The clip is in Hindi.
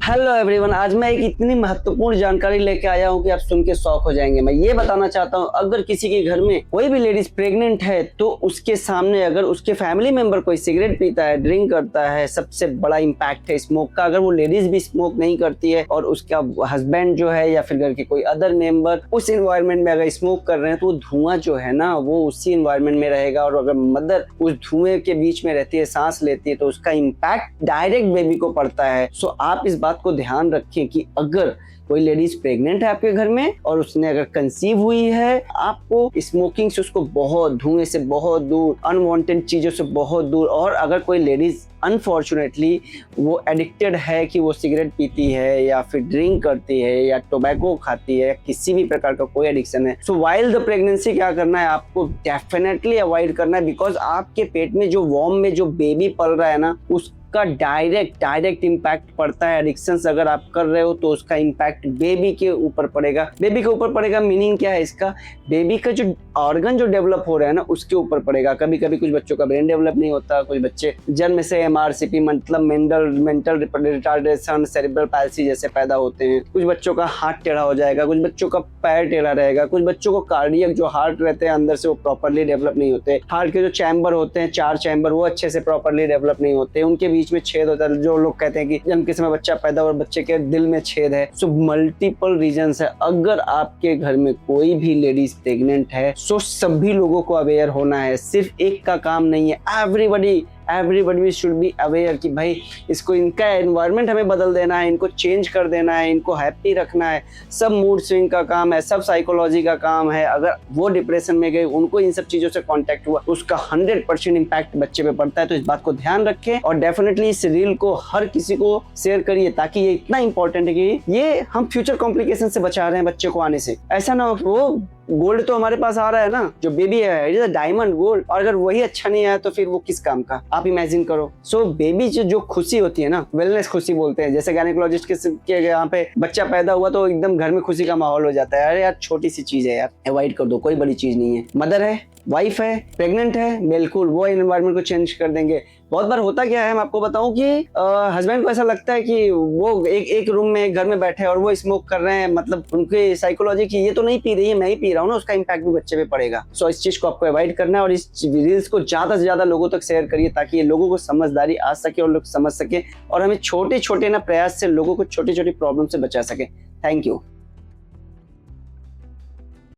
हेलो एवरीवन, आज मैं एक इतनी महत्वपूर्ण जानकारी लेके आया हूँ कि आप सुन के शॉक हो जाएंगे। मैं ये बताना चाहता हूँ, अगर किसी के घर में कोई भी लेडीज प्रेग्नेंट है तो उसके सामने अगर उसके फैमिली मेंबर कोई सिगरेट पीता है, ड्रिंक करता है, सबसे बड़ा इम्पैक्ट है स्मोक का। अगर वो लेडीज भी स्मोक नहीं करती है और उसका हस्बैंड जो है या फिर घर के कोई अदर मेंबर उस इन्वायरमेंट में अगर स्मोक कर रहे हैं तो वो धुआं जो है ना वो उसी इन्वायरमेंट में रहेगा। और अगर मदर उस धुएं के बीच में रहती है, सांस लेती है, तो उसका इम्पैक्ट डायरेक्ट बेबी को पड़ता है। सो आप इस बात को ध्यान रखें कि अगर कोई लेडीज प्रेग्नेंट है आपके घर में और उसने अगर कंसीव हुई है, आपको स्मोकिंग से उसको बहुत, धुएं से बहुत दूर, अनवांटेड चीजों से बहुत दूर। और अगर कोई लेडीज अनफॉर्चुनेटली वो एडिक्टेड है कि वो सिगरेट पीती है या फिर ड्रिंक करती है या टोबैको खाती है या किसी भी प्रकार का कोई एडिक्शन है, सो वाइल द प्रेगनेंसी क्या करना है, आपको डेफिनेटली अवॉइड करना है। बिकॉज आपके पेट में जो वॉर्म में जो बेबी पल रहा है ना, उसका डायरेक्ट इम्पैक्ट पड़ता है। एडिक्शंस अगर आप कर रहे हो तो उसका इम्पैक्ट बेबी के ऊपर पड़ेगा। बेबी के ऊपर पड़ेगा मीनिंग क्या है इसका, बेबी का जो ऑर्गन जो डेवलप हो रहा है ना उसके ऊपर पड़ेगा। कभी कभी कुछ बच्चों का ब्रेन डेवलप नहीं होता, कुछ बच्चे जन्म से एमआरसीपी मतलब मेंटल रिटार्डेशन, सेरेब्रल पैल्सी जैसे पैदा होते हैं। कुछ बच्चों का हाथ टेढ़ा हो जाएगा, कुछ बच्चों का पैर टेढ़ा रहेगा, कुछ बच्चों को कार्डियक जो हार्ट रहते हैं अंदर से वो प्रॉपर्ली डेवलप नहीं होते। हार्ट के जो चैम्बर होते हैं, 4 चैम्बर, वो अच्छे से प्रॉपर्ली डेवलप नहीं होते, उनके बीच में छेद होता है। जो लोग कहते हैं कि जन्म के समय बच्चा पैदा और बच्चे के दिल में छेद है। सो मल्टीपल रीजंस है। अगर आपके घर में कोई भी लेडीज प्रेग्नेंट है सो सभी लोगों को अवेयर होना है, सिर्फ एक का काम नहीं है। एवरीबडी शुड बी अवेयर कि भाई इसको, इनका एनवायरनमेंट हमें बदल देना है, इनको चेंज कर देना है, इनको हैप्पी रखना है। सब मूड स्विंग का काम है, सब साइकोलॉजी का काम है। अगर वो डिप्रेशन में गए, उनको इन सब चीजों से कांटेक्ट हुआ, उसका 100% इम्पैक्ट बच्चे पे पड़ता है। तो इस बात को ध्यान रखें और डेफिनेटली इस रील को हर किसी को शेयर करिए, ताकि ये इतना इंपॉर्टेंट है कि ये हम फ्यूचर कॉम्प्लिकेशन से बचा रहे हैं बच्चे को आने से। ऐसा ना हो वो गोल्ड तो हमारे पास आ रहा है ना, जो बेबी है, it is a diamond gold, और अगर वही अच्छा नहीं आया तो फिर वो किस काम का, आप इमेजिन करो। सो बेबी जो खुशी होती है ना, वेलनेस खुशी बोलते हैं। जैसे गायनेकोलॉजिस्ट के यहाँ पे बच्चा पैदा हुआ तो एकदम घर में खुशी का माहौल हो जाता है। अरे यार छोटी सी चीज है यार, अवॉइड कर दो, कोई बड़ी चीज नहीं है। मदर है, वाइफ है, प्रेग्नेंट है, बिल्कुल वो एनवायरनमेंट को चेंज कर देंगे। बहुत बार होता क्या है, मैं आपको बताऊं कि हस्बैंड को ऐसा लगता है कि वो एक रूम में, एक घर में बैठे और वो स्मोक कर रहे हैं, मतलब उनकी साइकोलॉजी की ये तो नहीं पी रही है, मैं ही पी रहा हूँ ना, उसका इम्पैक्ट भी बच्चे पे पड़ेगा। सो इस चीज को आपको अवॉइड करना है और इस रील्स को ज्यादा से ज्यादा लोगों तक शेयर करिए, ताकि ये लोगों को समझदारी आ सके और लोग समझ सके और हमें छोटे छोटे ना प्रयास से लोगों को छोटी छोटी प्रॉब्लम से बचा सके। Thank you.